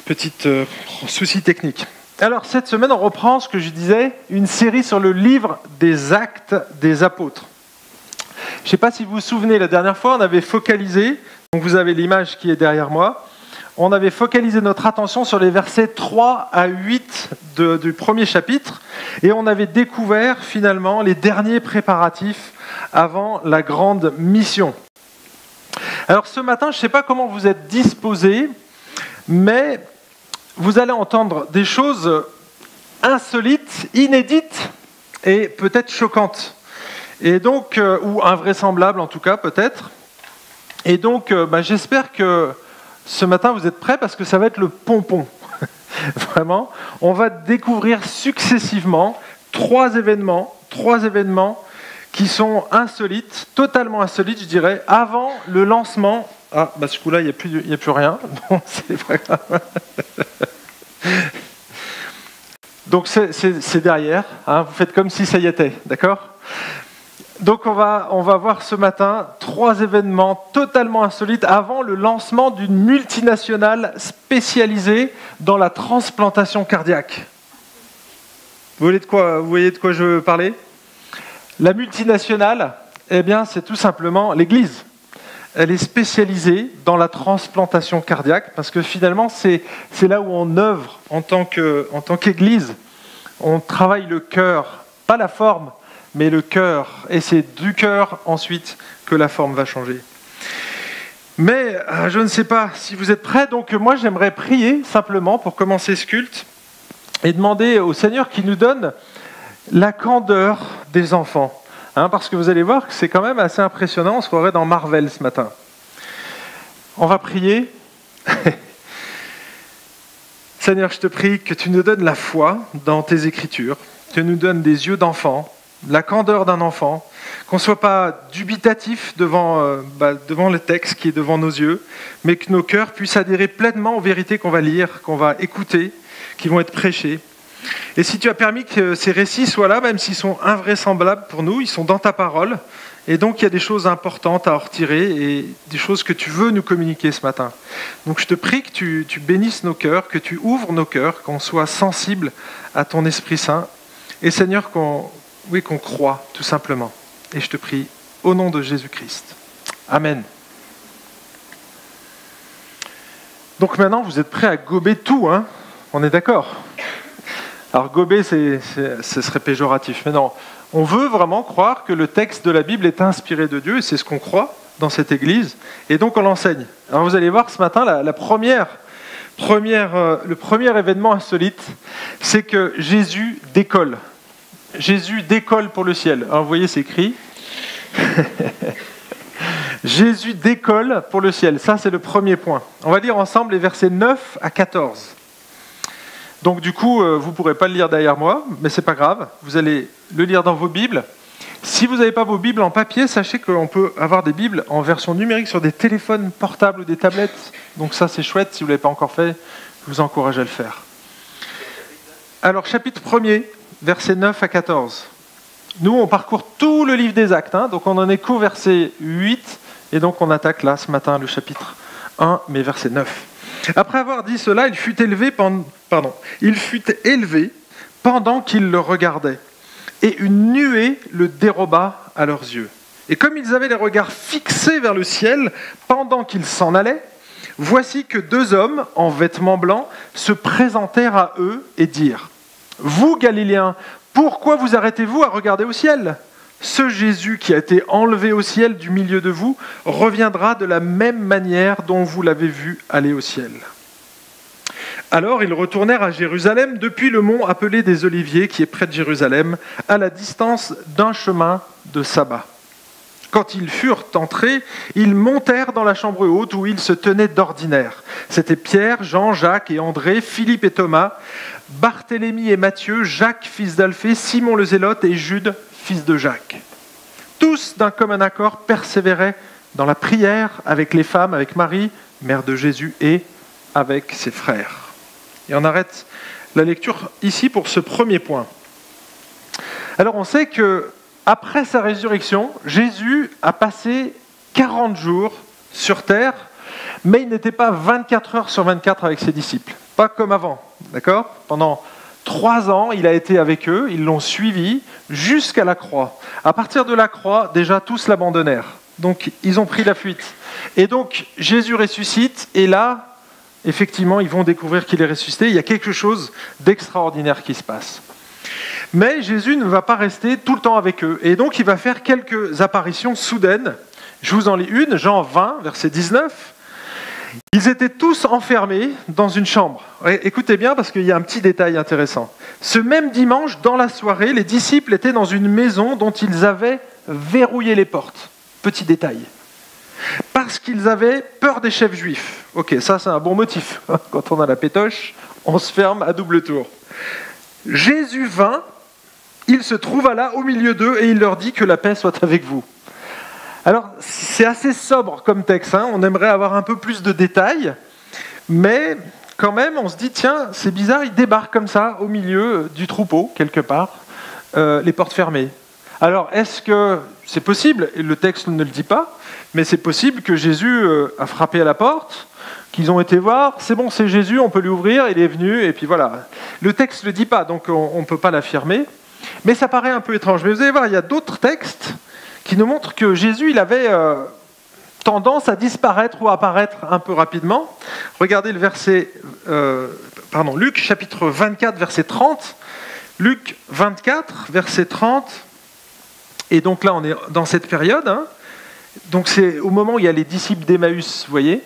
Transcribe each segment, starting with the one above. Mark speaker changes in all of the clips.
Speaker 1: Petit souci technique. Alors, cette semaine, on reprend ce que je disais, une série sur le livre des Actes des Apôtres. Je ne sais pas si vous vous souvenez, la dernière fois, on avait focalisé, donc vous avez l'image qui est derrière moi, on avait focalisé notre attention sur les versets 3 à 8 du premier chapitre, et on avait découvert finalement les derniers préparatifs avant la grande mission. Alors ce matin, je ne sais pas comment vous êtes disposés, mais vous allez entendre des choses insolites, inédites et peut-être choquantes. Et donc, ou invraisemblables en tout cas, peut-être. Et donc, j'espère que ce matin vous êtes prêts parce que ça va être le pompon. Vraiment, on va découvrir successivement trois événements qui sont insolites, totalement insolites, je dirais, avant le lancement. Ah, ce coup-là, il n'y a plus rien. Bon, c'est pas grave. Donc, c'est derrière. Hein, vous faites comme si ça y était, d'accord ? Donc, on va voir ce matin trois événements totalement insolites avant le lancement d'une multinationale spécialisée dans la transplantation cardiaque. Vous voyez de quoi je veux parler ? La multinationale, eh bien, c'est tout simplement l'Église. Elle est spécialisée dans la transplantation cardiaque parce que finalement, c'est là où on œuvre en tant qu'Église. On travaille le cœur, pas la forme, mais le cœur. Et c'est du cœur ensuite que la forme va changer. Mais je ne sais pas si vous êtes prêts, donc moi j'aimerais prier simplement pour commencer ce culte et demander au Seigneur qu'il nous donne la candeur des enfants. Parce que vous allez voir que c'est quand même assez impressionnant, on se croirait dans Marvel ce matin. On va prier. Seigneur, je te prie que tu nous donnes la foi dans tes Écritures, que tu nous donnes des yeux d'enfant, la candeur d'un enfant, qu'on ne soit pas dubitatif devant le texte qui est devant nos yeux, mais que nos cœurs puissent adhérer pleinement aux vérités qu'on va lire, qu'on va écouter, qui vont être prêchées. Et si tu as permis que ces récits soient là, même s'ils sont invraisemblables pour nous, ils sont dans ta parole, et donc il y a des choses importantes à en retirer, et des choses que tu veux nous communiquer ce matin. Donc je te prie que tu bénisses nos cœurs, que tu ouvres nos cœurs, qu'on soit sensible à ton Esprit Saint, et Seigneur, qu'on croit tout simplement. Et je te prie au nom de Jésus-Christ. Amen. Donc maintenant, vous êtes prêts à gober tout, hein ? On est d'accord ? Alors gober, ce serait péjoratif, mais non. On veut vraiment croire que le texte de la Bible est inspiré de Dieu, et c'est ce qu'on croit dans cette Église, et donc on l'enseigne. Alors vous allez voir ce matin, le premier événement insolite, c'est que Jésus décolle. Jésus décolle pour le ciel. Alors vous voyez, c'est écrit. Jésus décolle pour le ciel. Ça, c'est le premier point. On va lire ensemble les versets 9 à 14. Donc du coup, vous ne pourrez pas le lire derrière moi, mais ce n'est pas grave. Vous allez le lire dans vos Bibles. Si vous n'avez pas vos Bibles en papier, sachez qu'on peut avoir des Bibles en version numérique sur des téléphones portables ou des tablettes. Donc ça, c'est chouette. Si vous ne l'avez pas encore fait, je vous encourage à le faire. Alors, chapitre 1er, versets 9 à 14. Nous, on parcourt tout le livre des Actes. Donc on en est qu'au verset 8. Et donc on attaque là, ce matin, le chapitre 1, mais verset 9. Après avoir dit cela, il fut élevé pendant qu'ils le regardaient, et une nuée le déroba à leurs yeux. Et comme ils avaient les regards fixés vers le ciel pendant qu'ils s'en allaient, voici que deux hommes en vêtements blancs se présentèrent à eux et dirent : « Vous, Galiléens, pourquoi vous arrêtez-vous à regarder au ciel ? Ce Jésus qui a été enlevé au ciel du milieu de vous reviendra de la même manière dont vous l'avez vu aller au ciel. » Alors ils retournèrent à Jérusalem depuis le mont appelé des Oliviers, qui est près de Jérusalem, à la distance d'un chemin de sabbat. Quand ils furent entrés, ils montèrent dans la chambre haute où ils se tenaient d'ordinaire. C'étaient Pierre, Jean, Jacques et André, Philippe et Thomas, Barthélemy et Matthieu, Jacques, fils d'Alphée, Simon le Zélote et Jude, fils de Jacques. Tous, d'un commun accord, persévéraient dans la prière avec les femmes, avec Marie, mère de Jésus, et avec ses frères. Et on arrête la lecture ici pour ce premier point. Alors on sait que après sa résurrection, Jésus a passé 40 jours sur terre mais il n'était pas 24 heures sur 24 avec ses disciples, pas comme avant, d'accord ? Pendant 3 ans, il a été avec eux, ils l'ont suivi jusqu'à la croix. À partir de la croix, déjà tous l'abandonnèrent, donc ils ont pris la fuite. Et donc Jésus ressuscite, et là, effectivement, ils vont découvrir qu'il est ressuscité, il y a quelque chose d'extraordinaire qui se passe. Mais Jésus ne va pas rester tout le temps avec eux, et donc il va faire quelques apparitions soudaines. Je vous en lis une, Jean 20, verset 19. Ils étaient tous enfermés dans une chambre. Écoutez bien parce qu'il y a un petit détail intéressant. Ce même dimanche, dans la soirée, les disciples étaient dans une maison dont ils avaient verrouillé les portes. Petit détail. Parce qu'ils avaient peur des chefs juifs. Ok, ça c'est un bon motif. Quand on a la pétoche, on se ferme à double tour. Jésus vint, il se trouva là au milieu d'eux et il leur dit que la paix soit avec vous. Alors, c'est assez sobre comme texte, hein. On aimerait avoir un peu plus de détails, mais quand même, on se dit, tiens, c'est bizarre, il débarque comme ça, au milieu du troupeau, quelque part, les portes fermées. Alors, est-ce que c'est possible, et le texte ne le dit pas, mais c'est possible que Jésus a frappé à la porte, qu'ils ont été voir, c'est bon, c'est Jésus, on peut lui ouvrir, il est venu, et puis voilà. Le texte ne le dit pas, donc on ne peut pas l'affirmer, mais ça paraît un peu étrange. Mais vous allez voir, il y a d'autres textes qui nous montre que Jésus il avait tendance à disparaître ou à apparaître un peu rapidement. Regardez le verset, Luc chapitre 24, verset 30. Luc 24, verset 30. Et donc là, on est dans cette période. Hein. Donc c'est au moment où il y a les disciples d'Emmaüs, vous voyez.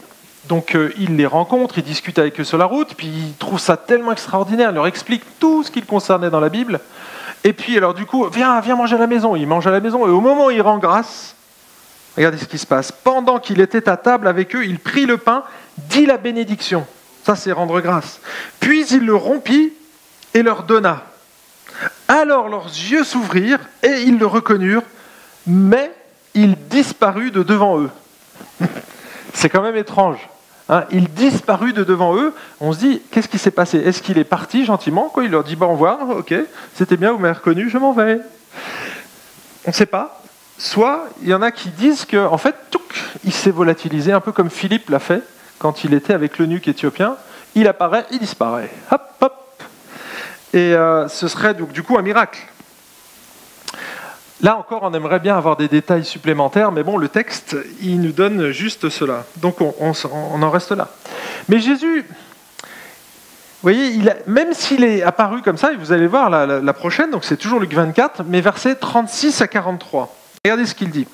Speaker 1: Donc il les rencontre, il discute avec eux sur la route, puis il trouve ça tellement extraordinaire, il leur explique tout ce qui le concernait dans la Bible. Et puis, alors du coup, viens manger à la maison. Il mange à la maison, et au moment où il rend grâce, regardez ce qui se passe. Pendant qu'il était à table avec eux, il prit le pain, dit la bénédiction. Ça, c'est rendre grâce. Puis il le rompit et leur donna. Alors leurs yeux s'ouvrirent et ils le reconnurent, mais il disparut de devant eux. C'est quand même étrange. Hein, il disparut de devant eux. On se dit, qu'est-ce qui s'est passé ? Est-ce qu'il est parti gentiment, quoi ? Il leur dit, au revoir, ok, c'était bien, vous m'avez reconnu, je m'en vais. On ne sait pas. Soit, il y en a qui disent qu'en fait, il s'est volatilisé, un peu comme Philippe l'a fait, quand il était avec l'eunuque éthiopien. Il apparaît, il disparaît. Hop, hop. Et ce serait donc, du coup un miracle. Là encore, on aimerait bien avoir des détails supplémentaires, mais bon, le texte, il nous donne juste cela. Donc on en reste là. Mais Jésus, vous voyez, même s'il est apparu comme ça, et vous allez voir la prochaine, donc c'est toujours Luc 24, mais versets 36 à 43. Regardez ce qu'il dit.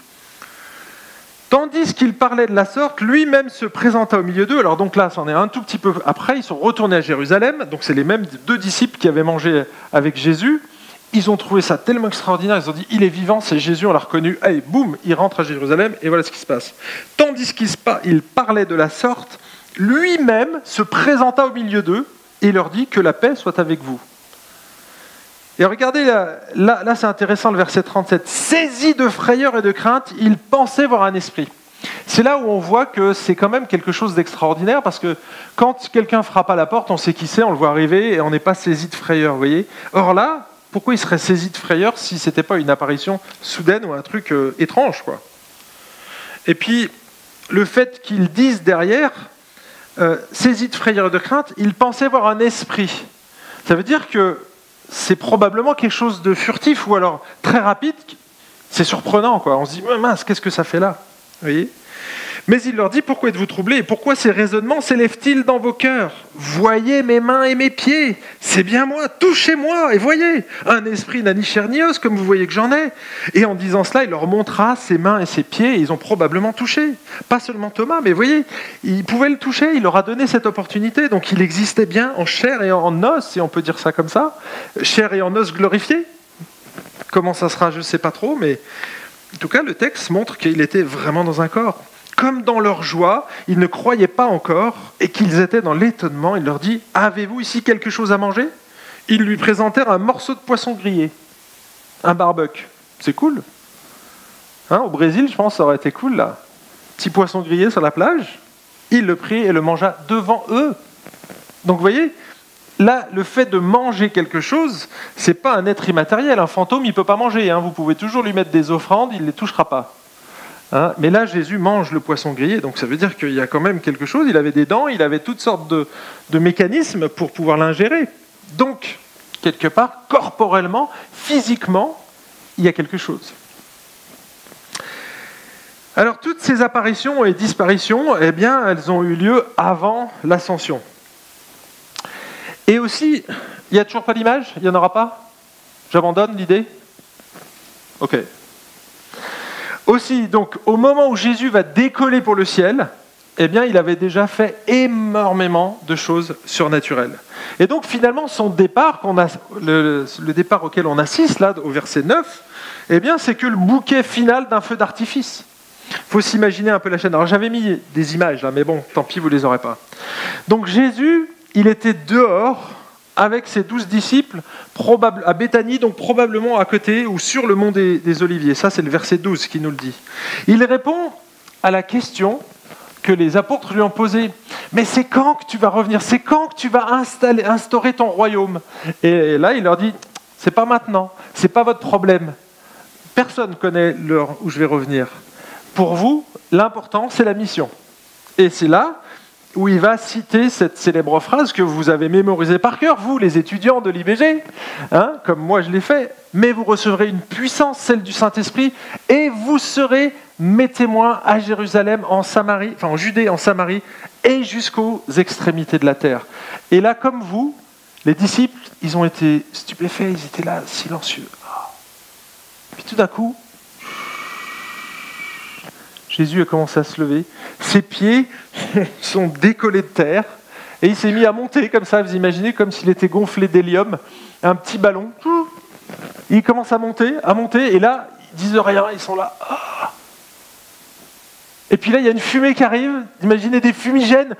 Speaker 1: Tandis qu'il parlait de la sorte, lui-même se présenta au milieu d'eux. Alors donc là, c'en est un tout petit peu après, ils sont retournés à Jérusalem, donc c'est les mêmes 2 disciples qui avaient mangé avec Jésus. Ils ont trouvé ça tellement extraordinaire, ils ont dit, il est vivant, c'est Jésus, on l'a reconnu. Allez, boum, il rentre à Jérusalem, et voilà ce qui se passe. Tandis qu'il parlait de la sorte, lui-même se présenta au milieu d'eux, et leur dit que la paix soit avec vous. Et regardez, là c'est intéressant, le verset 37. Saisi de frayeur et de crainte, il pensait voir un esprit. C'est là où on voit que c'est quand même quelque chose d'extraordinaire, parce que quand quelqu'un frappe à la porte, on sait qui c'est, on le voit arriver, et on n'est pas saisi de frayeur, vous voyez. Or là, pourquoi il serait saisi de frayeur si ce n'était pas une apparition soudaine ou un truc étrange, quoi. Et puis, le fait qu'ils disent derrière, saisi de frayeur et de crainte, il pensait voir un esprit. Ça veut dire que c'est probablement quelque chose de furtif ou alors très rapide. C'est surprenant, quoi. On se dit, mince, qu'est-ce que ça fait là ? Vous voyez ? Mais il leur dit, pourquoi êtes-vous troublés ? Et pourquoi ces raisonnements s'élèvent-ils dans vos cœurs ? Voyez mes mains et mes pieds, c'est bien moi, touchez-moi et voyez. Un esprit n'a ni chair ni os, comme vous voyez que j'en ai. Et en disant cela, il leur montra ses mains et ses pieds, et ils ont probablement touché. Pas seulement Thomas, mais voyez, il pouvait le toucher, il leur a donné cette opportunité. Donc il existait bien en chair et en os, si on peut dire ça comme ça. Chair et en os glorifiés. Comment ça sera, je ne sais pas trop, mais en tout cas, le texte montre qu'il était vraiment dans un corps. Comme dans leur joie, ils ne croyaient pas encore et qu'ils étaient dans l'étonnement. Il leur dit, avez-vous ici quelque chose à manger ? Ils lui présentèrent un morceau de poisson grillé, un barbecue. C'est cool. Hein, au Brésil, je pense, ça aurait été cool, là. Petit poisson grillé sur la plage. Il le prit et le mangea devant eux. Donc, vous voyez, là, le fait de manger quelque chose, c'est pas un être immatériel. Un fantôme, il ne peut pas manger. Hein. Vous pouvez toujours lui mettre des offrandes, il ne les touchera pas. Hein, mais là, Jésus mange le poisson grillé, donc ça veut dire qu'il y a quand même quelque chose. Il avait des dents, il avait toutes sortes de mécanismes pour pouvoir l'ingérer. Donc, quelque part, corporellement, physiquement, il y a quelque chose. Alors, toutes ces apparitions et disparitions, eh bien, elles ont eu lieu avant l'ascension. Et aussi, il n'y a toujours pas d'image? Il n'y en aura pas? J'abandonne l'idée? Ok. Aussi, donc, au moment où Jésus va décoller pour le ciel, eh bien, il avait déjà fait énormément de choses surnaturelles. Et donc, finalement, son départ, le départ auquel on assiste, là, au verset 9, eh bien, c'est que le bouquet final d'un feu d'artifice. Il faut s'imaginer un peu la chaîne. Alors, j'avais mis des images, là, mais bon, tant pis, vous ne les aurez pas. Donc, Jésus, il était dehors avec ses 12 disciples, à Béthanie, donc probablement à côté ou sur le mont des Oliviers. Ça, c'est le verset 12 qui nous le dit. Il répond à la question que les apôtres lui ont posée. Mais c'est quand que tu vas revenir? C'est quand que tu vas instaurer ton royaume? Et là, il leur dit, c'est pas maintenant, c'est pas votre problème. Personne ne connaît l'heure où je vais revenir. Pour vous, l'important, c'est la mission. Et c'est là où il va citer cette célèbre phrase que vous avez mémorisée par cœur, vous, les étudiants de l'IBG, hein, comme moi je l'ai fait, mais vous recevrez une puissance, celle du Saint-Esprit, et vous serez mes témoins à Jérusalem, en Samarie, enfin en Judée, en Samarie, et jusqu'aux extrémités de la terre. Et là, comme vous, les disciples, ils ont été stupéfaits, ils étaient là, silencieux. Puis tout d'un coup, Jésus a commencé à se lever, ses pieds sont décollés de terre, et il s'est mis à monter comme ça, vous imaginez, comme s'il était gonflé d'hélium, un petit ballon. Il commence à monter, et là, ils disent rien, ils sont là. Et puis là, il y a une fumée qui arrive, imaginez des fumigènes,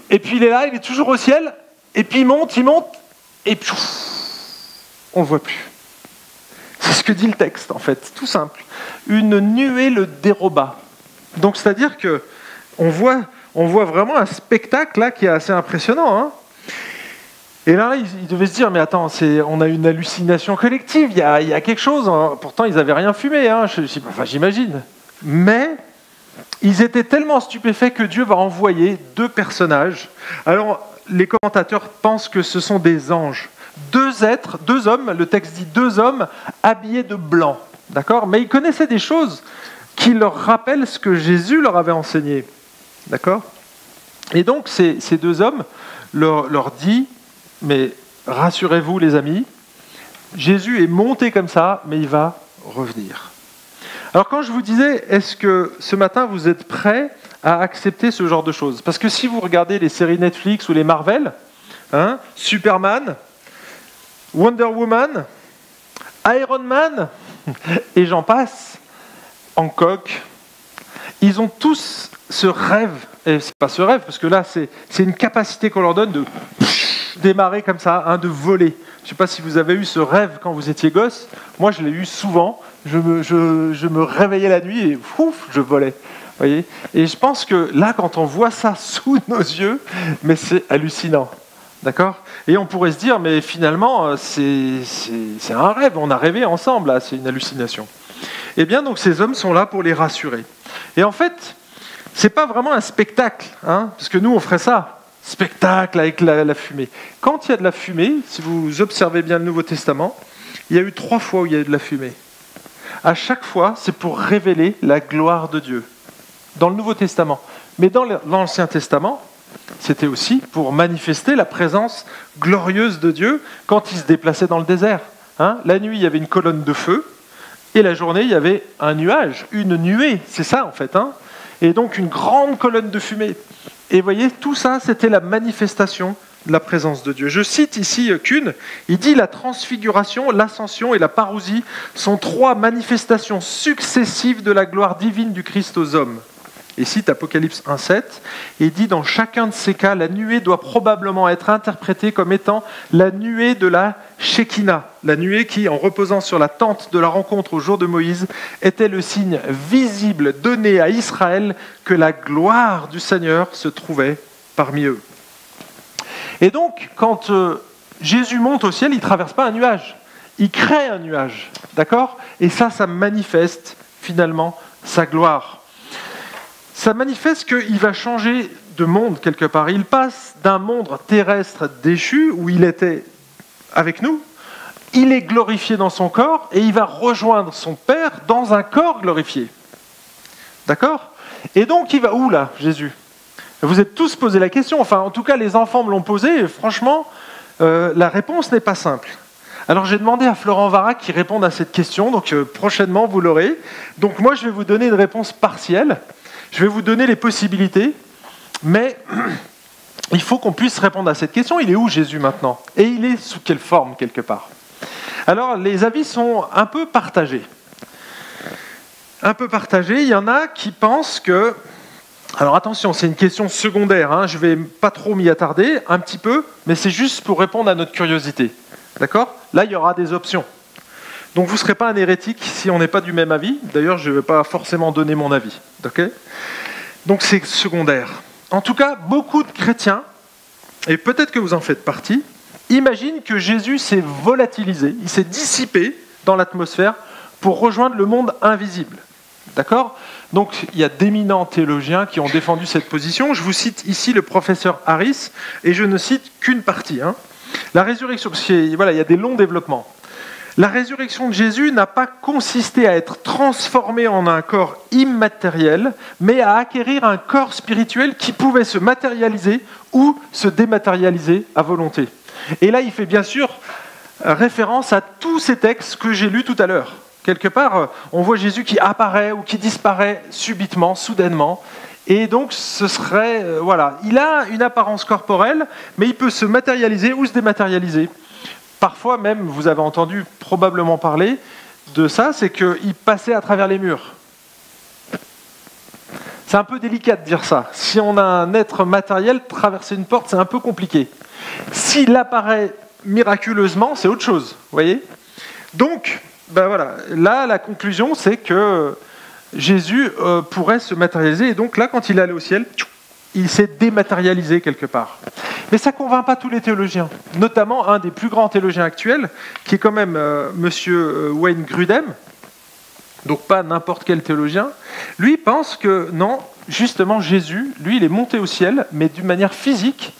Speaker 1: et puis il est là, il est toujours au ciel, et puis il monte, et puis on ne le voit plus. C'est ce que dit le texte, en fait, tout simple. Une nuée le déroba. Donc, c'est-à-dire que on voit vraiment un spectacle là qui est assez impressionnant. Hein. Et là, ils devaient se dire, mais attends, on a une hallucination collective, il y a quelque chose. Hein. Pourtant, ils n'avaient rien fumé, hein, j'imagine. Mais ils étaient tellement stupéfaits que Dieu va envoyer 2 personnages. Alors, les commentateurs pensent que ce sont des anges. 2 êtres, 2 hommes, le texte dit 2 hommes habillés de blanc, d'accord? Mais ils connaissaient des choses qui leur rappellent ce que Jésus leur avait enseigné, d'accord? Et donc ces 2 hommes leur dit, mais rassurez-vous les amis, Jésus est monté comme ça, mais il va revenir. Alors quand je vous disais, est-ce que ce matin vous êtes prêts à accepter ce genre de choses? Parce que si vous regardez les séries Netflix ou les Marvel, hein, Superman, Wonder Woman, Iron Man, et j'en passe, Hancock, ils ont tous ce rêve, et c'est pas ce rêve, parce que là c'est une capacité qu'on leur donne de démarrer comme ça, hein, de voler. Je ne sais pas si vous avez eu ce rêve quand vous étiez gosse, moi je l'ai eu souvent, je me réveillais la nuit et ouf, je volais. Voyez, et je pense que là, quand on voit ça sous nos yeux, mais c'est hallucinant. D'accord? Et on pourrait se dire, mais finalement, c'est un rêve, on a rêvé ensemble, là, c'est une hallucination. Eh bien, donc ces hommes sont là pour les rassurer. Et en fait, c'est pas vraiment un spectacle, hein, parce que nous, on ferait ça, spectacle avec la fumée. Quand il y a de la fumée, si vous observez bien le Nouveau Testament, il y a eu 3 fois où il y a eu de la fumée. À chaque fois, c'est pour révéler la gloire de Dieu, dans le Nouveau Testament. Mais dans l'Ancien Testament, c'était aussi pour manifester la présence glorieuse de Dieu quand il se déplaçait dans le désert. Hein, la nuit, il y avait une colonne de feu, et la journée, il y avait un nuage, une nuée, c'est ça en fait. Hein, et donc une grande colonne de fumée. Et vous voyez, tout ça, c'était la manifestation de la présence de Dieu. Je cite ici Kuhn, il dit « La transfiguration, l'ascension et la parousie sont 3 manifestations successives de la gloire divine du Christ aux hommes. » Il cite Apocalypse 1,7, et il dit dans chacun de ces cas, la nuée doit probablement être interprétée comme étant la nuée de la Shekinah, la nuée qui, en reposant sur la tente de la rencontre au jour de Moïse, était le signe visible donné à Israël que la gloire du Seigneur se trouvait parmi eux. Et donc, quand Jésus monte au ciel, il ne traverse pas un nuage, il crée un nuage, d'accord? Et ça manifeste finalement sa gloire. Ça manifeste qu'il va changer de monde quelque part. Il passe d'un monde terrestre déchu, où il était avec nous, il est glorifié dans son corps, et il va rejoindre son Père dans un corps glorifié. D'accord ? Et donc il va où là, Jésus ? Vous êtes tous posé la question, enfin en tout cas les enfants me l'ont posé, et franchement, la réponse n'est pas simple. Alors j'ai demandé à Florent Varac qui réponde à cette question, donc prochainement vous l'aurez. Donc moi je vais vous donner une réponse partielle, je vais vous donner les possibilités, mais il faut qu'on puisse répondre à cette question. Il est où Jésus maintenant ? Et il est sous quelle forme quelque part ? Alors les avis sont un peu partagés. Il y en a qui pensent que... Alors attention, c'est une question secondaire, hein, je ne vais pas trop m'y attarder, un petit peu, mais c'est juste pour répondre à notre curiosité. D'accord ? Là, il y aura des options. Donc vous ne serez pas un hérétique si on n'est pas du même avis. D'ailleurs, je ne vais pas forcément donner mon avis. Okay ? Donc c'est secondaire. En tout cas, beaucoup de chrétiens, et peut-être que vous en faites partie, imaginent que Jésus s'est volatilisé, il s'est dissipé dans l'atmosphère pour rejoindre le monde invisible. D'accord ? Donc il y a d'éminents théologiens qui ont défendu cette position. Je vous cite ici le professeur Harris, et je ne cite qu'une partie. La résurrection, parce qu'il y a des longs développements. La résurrection de Jésus n'a pas consisté à être transformé en un corps immatériel, mais à acquérir un corps spirituel qui pouvait se matérialiser ou se dématérialiser à volonté. Et là, il fait bien sûr référence à tous ces textes que j'ai lus tout à l'heure. Quelque part, on voit Jésus qui apparaît ou qui disparaît subitement, soudainement. Et donc, ce serait... il a une apparence corporelle, mais il peut se matérialiser ou se dématérialiser. Parfois même, vous avez entendu probablement parler de ça, c'est qu'il passait à travers les murs. C'est un peu délicat de dire ça. Si on a un être matériel, traverser une porte, c'est un peu compliqué. S'il apparaît miraculeusement, c'est autre chose, vous voyez ? Donc, là, la conclusion, c'est que Jésus pourrait se matérialiser, et donc là, quand il est allé au ciel, il s'est dématérialisé quelque part. Mais ça ne convainc pas tous les théologiens, notamment un des plus grands théologiens actuels, qui est quand même monsieur Wayne Grudem, donc pas n'importe quel théologien. Lui pense que non, justement Jésus, lui, il est monté au ciel, mais d'une manière physique,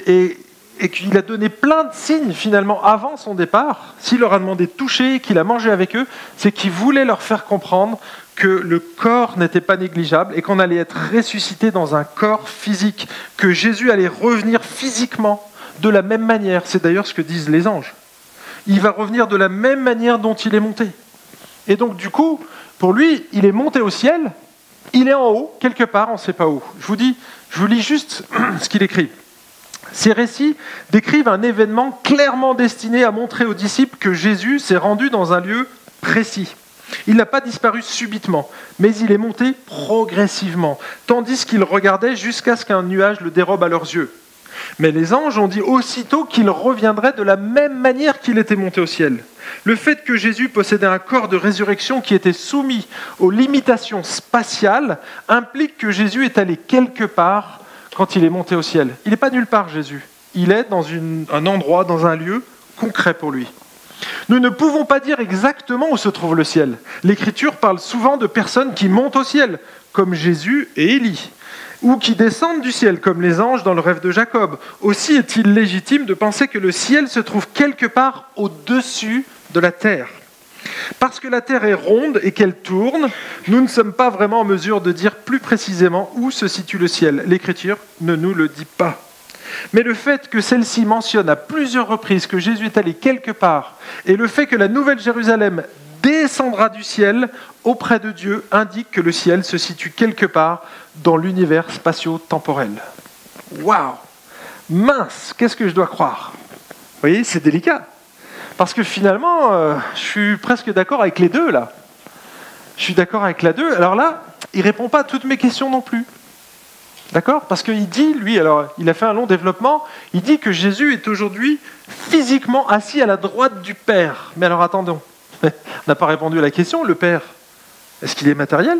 Speaker 1: et qu'il a donné plein de signes finalement avant son départ. S'il leur a demandé de toucher, qu'il a mangé avec eux, c'est qu'il voulait leur faire comprendre que le corps n'était pas négligeable et qu'on allait être ressuscité dans un corps physique, que Jésus allait revenir physiquement de la même manière. C'est d'ailleurs ce que disent les anges. Il va revenir de la même manière dont il est monté. Et donc du coup, pour lui, il est monté au ciel, il est en haut, quelque part, on ne sait pas où. Je vous lis juste ce qu'il écrit. Ces récits décrivent un événement clairement destiné à montrer aux disciples que Jésus s'est rendu dans un lieu précis. Il n'a pas disparu subitement, mais il est monté progressivement, tandis qu'ils regardaient jusqu'à ce qu'un nuage le dérobe à leurs yeux. Mais les anges ont dit aussitôt qu'il reviendrait de la même manière qu'il était monté au ciel. Le fait que Jésus possédait un corps de résurrection qui était soumis aux limitations spatiales implique que Jésus est allé quelque part quand il est monté au ciel. Il n'est pas nulle part, Jésus. Il est dans un endroit, dans un lieu concret pour lui. Nous ne pouvons pas dire exactement où se trouve le ciel. L'Écriture parle souvent de personnes qui montent au ciel, comme Jésus et Élie, ou qui descendent du ciel, comme les anges dans le rêve de Jacob. Aussi est-il légitime de penser que le ciel se trouve quelque part au-dessus de la terre. Parce que la terre est ronde et qu'elle tourne, nous ne sommes pas vraiment en mesure de dire plus précisément où se situe le ciel. L'Écriture ne nous le dit pas. Mais le fait que celle-ci mentionne à plusieurs reprises que Jésus est allé quelque part, et le fait que la Nouvelle Jérusalem descendra du ciel auprès de Dieu, indique que le ciel se situe quelque part dans l'univers spatio-temporel. Waouh! Mince, qu'est-ce que je dois croire? Vous voyez, c'est délicat. Parce que finalement, je suis presque d'accord avec les deux, là. Je suis d'accord avec la deux. Alors là, il ne répond pas à toutes mes questions non plus. D'accord? Parce qu'il dit, lui, alors il a fait un long développement, il dit que Jésus est aujourd'hui physiquement assis à la droite du Père. Mais alors attendons, on n'a pas répondu à la question, le Père, est-ce qu'il est matériel?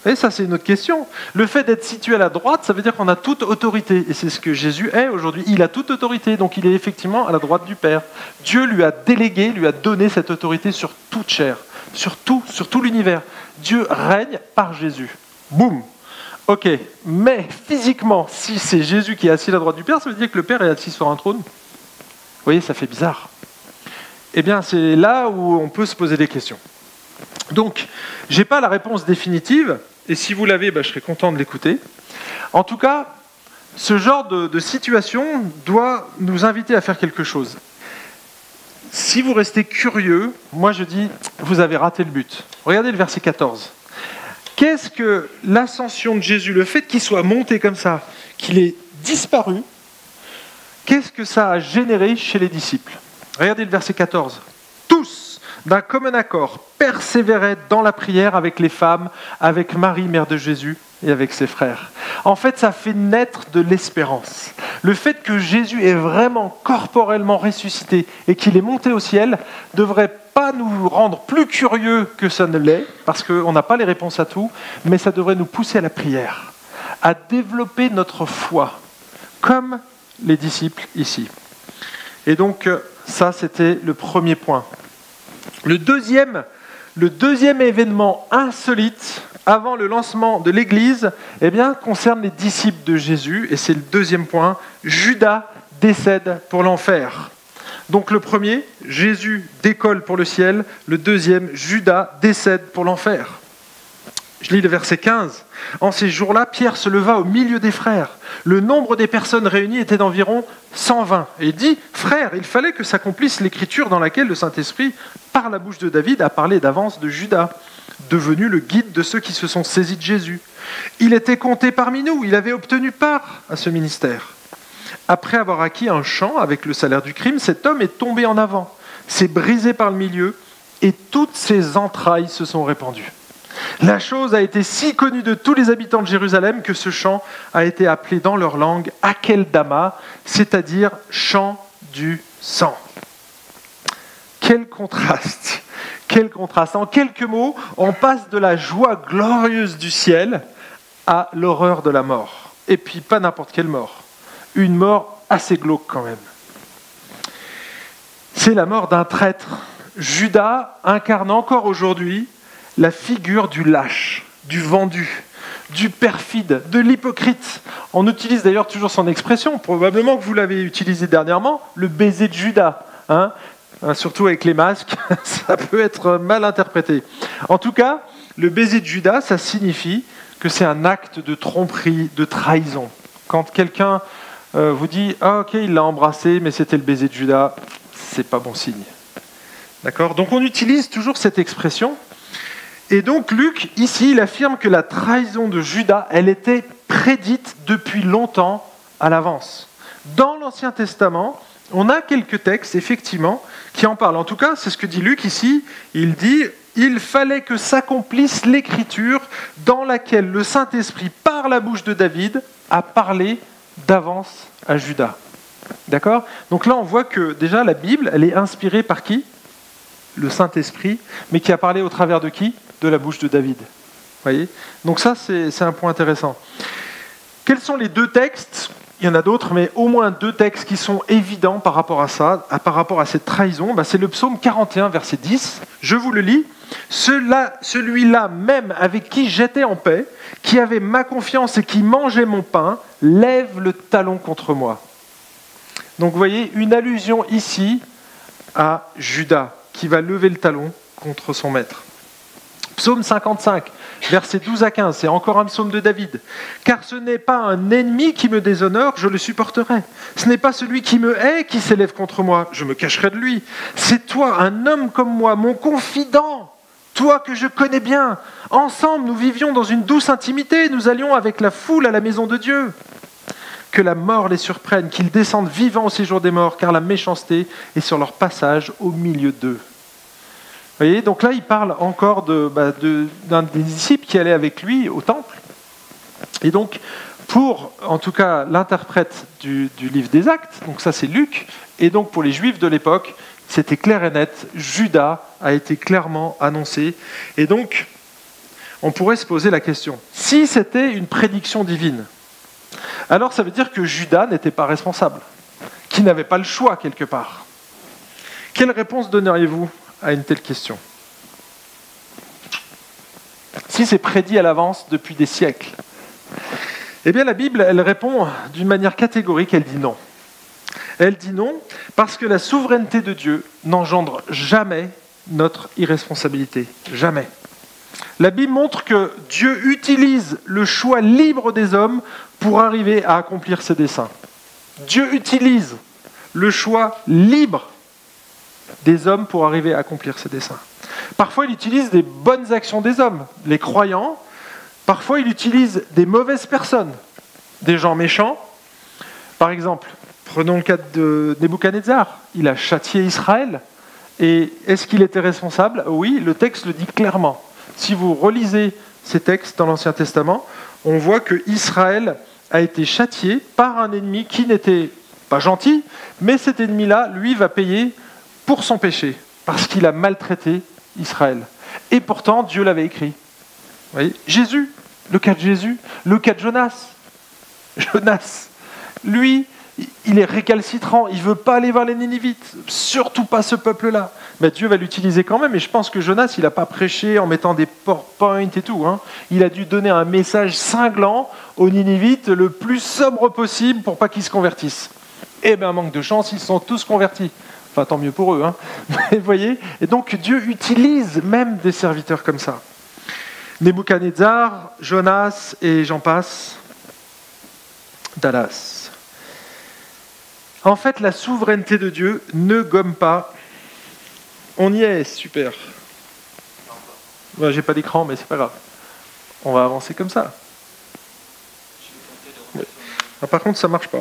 Speaker 1: Et ça, c'est une autre question. Le fait d'être situé à la droite, ça veut dire qu'on a toute autorité. Et c'est ce que Jésus est aujourd'hui. Il a toute autorité, donc il est effectivement à la droite du Père. Dieu lui a délégué, lui a donné cette autorité sur toute chair. sur tout l'univers. Dieu règne par Jésus. Boum. Ok, mais physiquement, si c'est Jésus qui est assis à la droite du Père, ça veut dire que le Père est assis sur un trône. Vous voyez, ça fait bizarre. Eh bien, c'est là où on peut se poser des questions. Donc, je n'ai pas la réponse définitive, et si vous l'avez, je serais content de l'écouter. En tout cas, ce genre de situation doit nous inviter à faire quelque chose. Si vous restez curieux, moi je dis, vous avez raté le but. Regardez le verset 14. Qu'est-ce que l'ascension de Jésus, le fait qu'il soit monté comme ça, qu'il ait disparu, qu'est-ce que ça a généré chez les disciples ? Regardez le verset 14. Tous, d'un commun accord, persévéraient dans la prière avec les femmes, avec Marie, mère de Jésus, et avec ses frères. En fait, ça fait naître de l'espérance. Le fait que Jésus est vraiment corporellement ressuscité et qu'il est monté au ciel ne devrait pas nous rendre plus curieux que ça ne l'est, parce qu'on n'a pas les réponses à tout, mais ça devrait nous pousser à la prière, à développer notre foi, comme les disciples ici. Et donc, ça, c'était le premier point. Le deuxième événement insolite avant le lancement de l'Église, concerne les disciples de Jésus, et c'est le deuxième point, Judas décède pour l'enfer. Donc le premier, Jésus décolle pour le ciel, le deuxième, Judas décède pour l'enfer. Je lis le verset 15. En ces jours-là, Pierre se leva au milieu des frères. Le nombre des personnes réunies était d'environ 120. Et il dit, « Frères, il fallait que s'accomplisse l'écriture dans laquelle le Saint-Esprit, par la bouche de David, a parlé d'avance de Judas, devenu le guide de ceux qui se sont saisis de Jésus. Il était compté parmi nous, il avait obtenu part à ce ministère. Après avoir acquis un champ avec le salaire du crime, cet homme est tombé en avant, s'est brisé par le milieu, et toutes ses entrailles se sont répandues. La chose a été si connue de tous les habitants de Jérusalem que ce champ a été appelé dans leur langue Akeldama, c'est-à-dire champ du sang. » Quel contraste! Quel contraste! En quelques mots, on passe de la joie glorieuse du ciel à l'horreur de la mort. Et puis pas n'importe quelle mort. Une mort assez glauque quand même. C'est la mort d'un traître. Judas incarne encore aujourd'hui la figure du lâche, du vendu, du perfide, de l'hypocrite. On utilise d'ailleurs toujours son expression, probablement que vous l'avez utilisé dernièrement, le baiser de Judas. Surtout avec les masques, ça peut être mal interprété. En tout cas, le baiser de Judas, ça signifie que c'est un acte de tromperie, de trahison. Quand quelqu'un vous dit « Ah ok, il l'a embrassé, mais c'était le baiser de Judas », c'est pas bon signe. D'accord ? Donc on utilise toujours cette expression. Et donc Luc, ici, il affirme que la trahison de Judas, elle était prédite depuis longtemps à l'avance. Dans l'Ancien Testament, on a quelques textes, effectivement, qui en parlent. En tout cas, c'est ce que dit Luc ici. Il dit « Il fallait que s'accomplisse l'écriture dans laquelle le Saint-Esprit, par la bouche de David, a parlé d'avance à Judas. » D'accord ? Donc là, on voit que déjà, la Bible, elle est inspirée par qui ? Le Saint-Esprit, mais qui a parlé au travers de qui ? De la bouche de David. Voyez ? Donc ça, c'est un point intéressant. Quels sont les deux textes ? Il y en a d'autres, mais au moins deux textes qui sont évidents par rapport à ça, par rapport à cette trahison. C'est le psaume 41, verset 10. Je vous le lis. Celui-là même avec qui j'étais en paix, qui avait ma confiance et qui mangeait mon pain, lève le talon contre moi. Donc vous voyez, une allusion ici à Judas, qui va lever le talon contre son maître. Psaume 55, versets 12 à 15, c'est encore un psaume de David. « Car ce n'est pas un ennemi qui me déshonore, je le supporterai. Ce n'est pas celui qui me hait qui s'élève contre moi, je me cacherai de lui. C'est toi, un homme comme moi, mon confident, toi que je connais bien. Ensemble, nous vivions dans une douce intimité, nous allions avec la foule à la maison de Dieu. Que la mort les surprenne, qu'ils descendent vivants au séjour des morts, car la méchanceté est sur leur passage au milieu d'eux. » Vous voyez, donc là, il parle encore d'un des disciples qui allait avec lui au temple. Et donc, pour, en tout cas, l'interprète du livre des Actes, donc ça c'est Luc, et donc pour les Juifs de l'époque, c'était clair et net, Judas a été clairement annoncé. Et donc, on pourrait se poser la question, si c'était une prédiction divine, alors ça veut dire que Judas n'était pas responsable, qu'il n'avait pas le choix quelque part. Quelle réponse donneriez-vous à une telle question ? Si c'est prédit à l'avance depuis des siècles? Eh bien, la Bible, elle répond d'une manière catégorique, elle dit non. Elle dit non parce que la souveraineté de Dieu n'engendre jamais notre irresponsabilité. Jamais. La Bible montre que Dieu utilise le choix libre des hommes pour arriver à accomplir ses desseins. Dieu utilise le choix libre des hommes pour arriver à accomplir ses desseins. Parfois, il utilise des bonnes actions des hommes, les croyants. Parfois, il utilise des mauvaises personnes, des gens méchants. Par exemple, prenons le cas de Nebuchadnezzar. Il a châtié Israël. Et est-ce qu'il était responsable? Oui, le texte le dit clairement. Si vous relisez ces textes dans l'Ancien Testament, on voit que Israël a été châtié par un ennemi qui n'était pas gentil, mais cet ennemi-là, lui, va payer pour son péché, parce qu'il a maltraité Israël. Et pourtant, Dieu l'avait écrit. Vous voyez, Jésus, le cas de Jésus, le cas de Jonas. Jonas, lui, il est récalcitrant, il ne veut pas aller vers les Ninivites, surtout pas ce peuple-là. Mais Dieu va l'utiliser quand même, et je pense que Jonas, il n'a pas prêché en mettant des PowerPoint et tout. Il a dû donner un message cinglant aux Ninivites le plus sobre possible pour pas qu'ils se convertissent. Eh bien, manque de chance, ils sont tous convertis. Enfin, tant mieux pour eux. Mais vous voyez, et donc Dieu utilise même des serviteurs comme ça. Nebuchadnezzar, Jonas et j'en passe. Dallas. En fait, la souveraineté de Dieu ne gomme pas. On y est, super. Ouais, j'ai pas d'écran, mais c'est pas grave. On va avancer comme ça. Ouais. Ah, par contre, ça marche pas.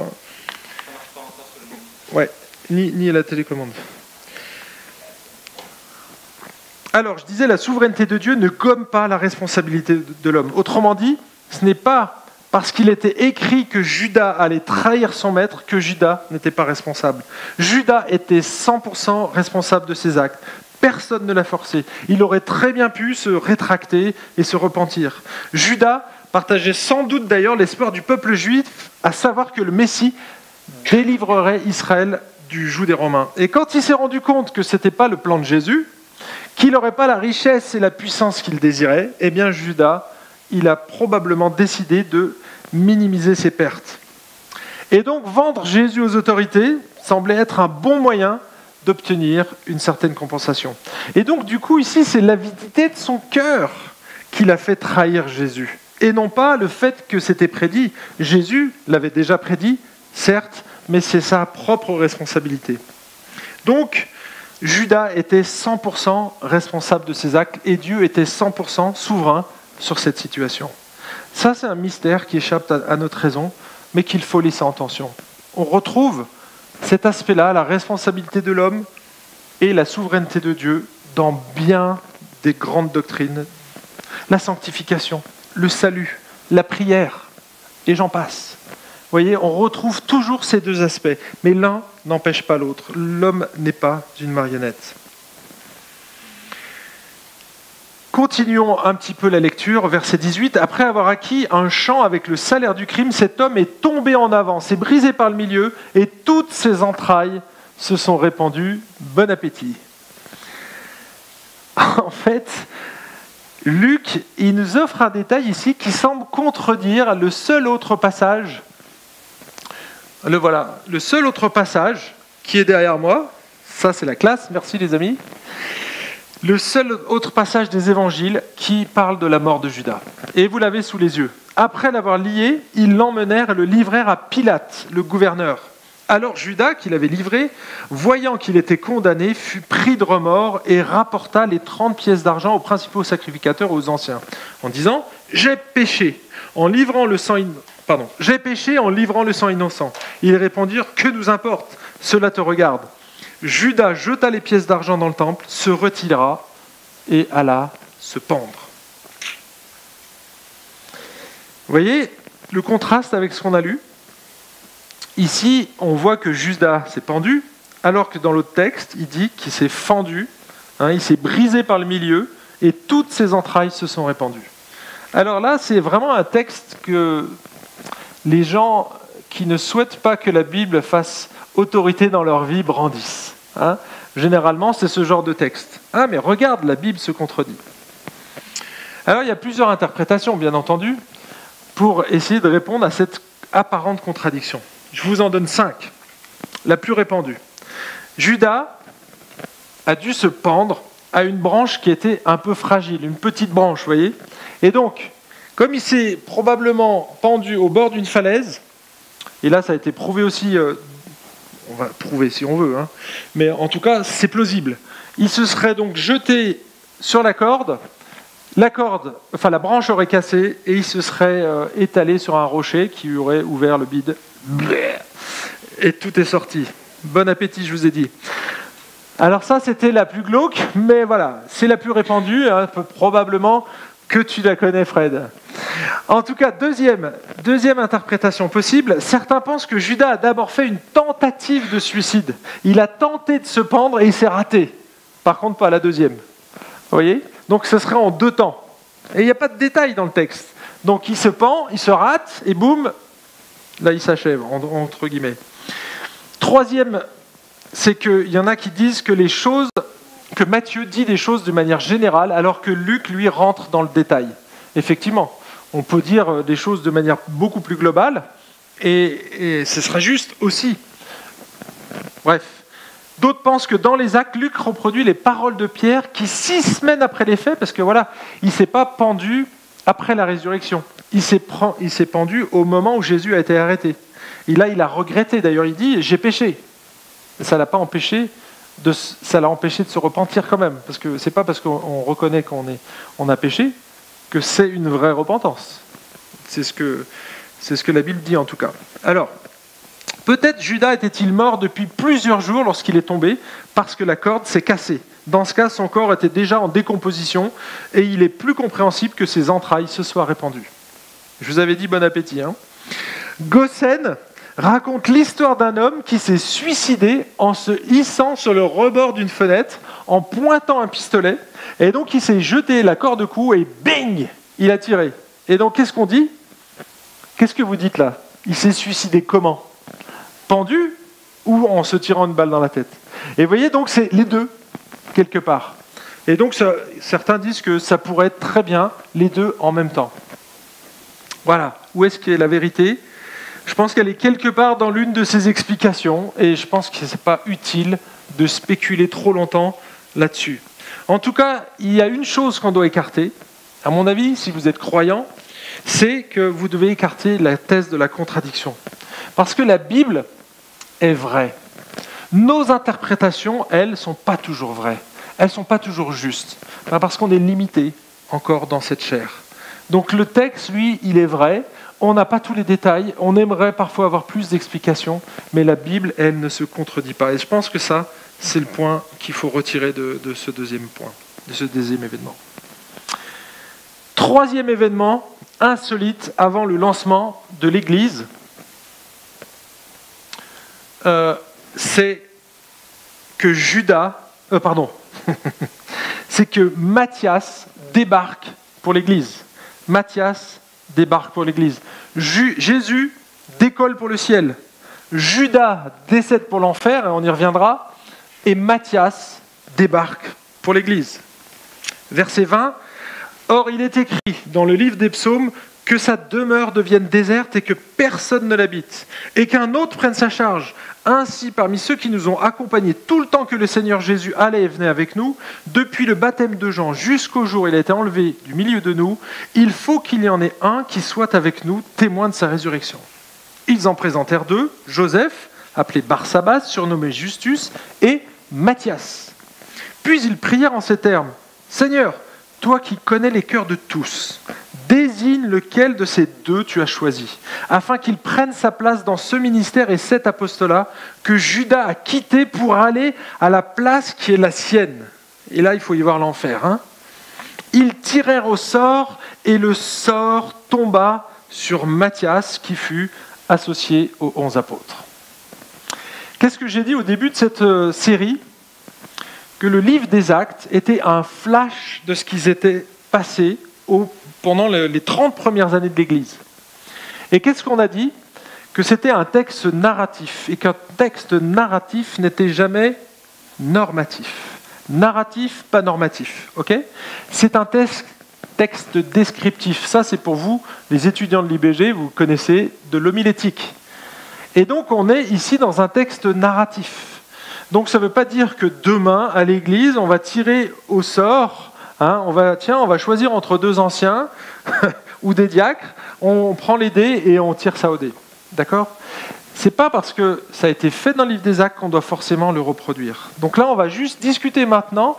Speaker 1: Ouais, ni à la télécommande. Alors, je disais, la souveraineté de Dieu ne gomme pas la responsabilité de l'homme. Autrement dit, ce n'est pas parce qu'il était écrit que Judas allait trahir son maître que Judas n'était pas responsable. Judas était 100% responsable de ses actes. Personne ne l'a forcé. Il aurait très bien pu se rétracter et se repentir. Judas partageait sans doute d'ailleurs l'espoir du peuple juif à savoir que le Messie délivrerait Israël du joug des Romains. Et quand il s'est rendu compte que ce n'était pas le plan de Jésus, qu'il n'aurait pas la richesse et la puissance qu'il désirait, eh bien Judas, il a probablement décidé de minimiser ses pertes. Et donc vendre Jésus aux autorités semblait être un bon moyen d'obtenir une certaine compensation. Et donc du coup ici c'est l'avidité de son cœur qui l'a fait trahir Jésus, et non pas le fait que c'était prédit. Jésus l'avait déjà prédit, certes, mais c'est sa propre responsabilité. Donc Judas était 100% responsable de ses actes et Dieu était 100% souverain sur cette situation. Ça, c'est un mystère qui échappe à notre raison, mais qu'il faut laisser en tension. On retrouve cet aspect-là, la responsabilité de l'homme et la souveraineté de Dieu dans bien des grandes doctrines. La sanctification, le salut, la prière, et j'en passe. Vous voyez, on retrouve toujours ces deux aspects, mais l'un n'empêche pas l'autre. L'homme n'est pas une marionnette. Continuons un petit peu la lecture, verset 18. Après avoir acquis un champ avec le salaire du crime, cet homme est tombé en avant, s'est brisé par le milieu, et toutes ses entrailles se sont répandues. Bon appétit. En fait, Luc, il nous offre un détail ici qui semble contredire le seul autre passage. Le voilà, le seul autre passage qui est derrière moi. Ça, c'est la classe. Merci les amis. Le seul autre passage des évangiles qui parle de la mort de Judas. Et vous l'avez sous les yeux. Après l'avoir lié, ils l'emmenèrent et le livrèrent à Pilate, le gouverneur. Alors Judas, qui l'avait livré, voyant qu'il était condamné, fut pris de remords et rapporta les 30 pièces d'argent aux principaux sacrificateurs et aux anciens, en disant « J'ai péché en livrant le sang innocent. » Ils répondirent « Que nous importe ? Cela te regarde. » Judas jeta les pièces d'argent dans le temple, se retira et alla se pendre. Vous voyez le contraste avec ce qu'on a lu ? Ici, on voit que Judas s'est pendu, alors que dans l'autre texte, il dit qu'il s'est fendu, il s'est brisé par le milieu, et toutes ses entrailles se sont répandues. Alors là, c'est vraiment un texte que les gens qui ne souhaitent pas que la Bible fasse autorité dans leur vie brandissent. Généralement, c'est ce genre de texte. Mais regarde, la Bible se contredit. Alors il y a plusieurs interprétations, bien entendu, pour essayer de répondre à cette apparente contradiction. Je vous en donne 5. La plus répandue. Judas a dû se pendre à une branche qui était un peu fragile, une petite branche, vous voyez. Et donc, comme il s'est probablement pendu au bord d'une falaise, et là ça a été prouvé aussi, on va prouver si on veut, hein, mais en tout cas c'est plausible, il se serait donc jeté sur la corde, la branche aurait cassé et il se serait étalé sur un rocher qui aurait ouvert le bide. Et tout est sorti. Bon appétit, je vous ai dit. Alors ça, c'était la plus glauque, mais voilà, c'est la plus répandue, hein, probablement que tu la connais, Fred. En tout cas, deuxième interprétation possible, certains pensent que Judas a d'abord fait une tentative de suicide. Il a tenté de se pendre et il s'est raté. Par contre, pas la deuxième. Vous voyez ? Donc ce serait en 2 temps. Et il n'y a pas de détails dans le texte. Donc il se pend, il se rate, et boum, là il s'achève, entre guillemets. Troisième, c'est qu'il y en a qui disent que que Matthieu dit des choses de manière générale, alors que Luc, lui, rentre dans le détail. Effectivement, on peut dire des choses de manière beaucoup plus globale, et ce sera juste aussi. Bref. D'autres pensent que dans les Actes, Luc reproduit les paroles de Pierre qui, 6 semaines après les faits, parce que voilà, il ne s'est pas pendu après la résurrection, il s'est pendu au moment où Jésus a été arrêté. Et là, il a regretté, d'ailleurs, il dit « j'ai péché ». Ça l'a empêché de se repentir quand même, parce que ce n'est pas parce qu'on reconnaît qu'on a péché que c'est une vraie repentance. C'est ce que la Bible dit en tout cas. Alors, peut-être Judas était-il mort depuis plusieurs jours lorsqu'il est tombé, parce que la corde s'est cassée. Dans ce cas, son corps était déjà en décomposition, et il est plus compréhensible que ses entrailles se soient répandues. Je vous avais dit bon appétit. Hein. Gossen raconte l'histoire d'un homme qui s'est suicidé en se hissant sur le rebord d'une fenêtre, en pointant un pistolet, et donc il s'est jeté la corde au cou, et bing, il a tiré. Et donc qu'est-ce qu'on dit ? Qu'est-ce que vous dites là ? Il s'est suicidé comment ? Pendu ou en se tirant une balle dans la tête. Et vous voyez, donc c'est les deux, quelque part. Et donc certains disent que ça pourrait être très bien les deux en même temps. Voilà, où est-ce qu'est la vérité ? Je pense qu'elle est quelque part dans l'une de ces explications, et je pense que ce n'est pas utile de spéculer trop longtemps là-dessus. En tout cas, il y a une chose qu'on doit écarter, à mon avis, si vous êtes croyant, c'est que vous devez écarter la thèse de la contradiction. Parce que la Bible est vraie. Nos interprétations, elles, ne sont pas toujours vraies. Elles ne sont pas toujours justes. Parce qu'on est limité encore dans cette chair. Donc le texte, lui, il est vrai. On n'a pas tous les détails. On aimerait parfois avoir plus d'explications. Mais la Bible, elle, ne se contredit pas. Et je pense que ça, c'est le point qu'il faut retirer de ce deuxième point, de ce deuxième événement. Troisième événement insolite avant le lancement de l'Église, c'est que c'est que Matthias débarque pour l'Église. Matthias débarque pour l'Église. Jésus décolle pour le ciel. Judas décède pour l'enfer, et on y reviendra. Et Matthias débarque pour l'Église. Verset 20. Or, il est écrit dans le livre des psaumes que sa demeure devienne déserte et que personne ne l'habite, et qu'un autre prenne sa charge. Ainsi, parmi ceux qui nous ont accompagnés tout le temps que le Seigneur Jésus allait et venait avec nous, depuis le baptême de Jean jusqu'au jour où il a été enlevé du milieu de nous, il faut qu'il y en ait un qui soit avec nous, témoin de sa résurrection. Ils en présentèrent 2, Joseph, appelé Barsabas, surnommé Justus, et Matthias. Puis ils prièrent en ces termes, « Seigneur, toi qui connais les cœurs de tous, désigne lequel de ces 2 tu as choisi, afin qu'il prenne sa place dans ce ministère et cet apostolat que Judas a quitté pour aller à la place qui est la sienne. » Et là, il faut y voir l'enfer. Hein. Ils tirèrent au sort, et le sort tomba sur Matthias, qui fut associé aux 11 apôtres. Qu'est-ce que j'ai dit au début de cette série ? Que le livre des Actes était un flash de ce qui s'était passé pendant les 30 premières années de l'Église. Et qu'est-ce qu'on a dit ? Que c'était un texte narratif, et qu'un texte narratif n'était jamais normatif. Narratif, pas normatif. Okay ? C'est un texte texte descriptif. Ça, c'est pour vous, les étudiants de l'IBG, vous connaissez de l'homilétique. Et donc, on est ici dans un texte narratif. Donc, ça ne veut pas dire que demain, à l'église, on va tirer au sort, hein, on va choisir entre deux anciens ou des diacres, on prend les dés et on tire ça au dé. D'accord ? C'est pas parce que ça a été fait dans le livre des Actes qu'on doit forcément le reproduire. Donc là, on va juste discuter maintenant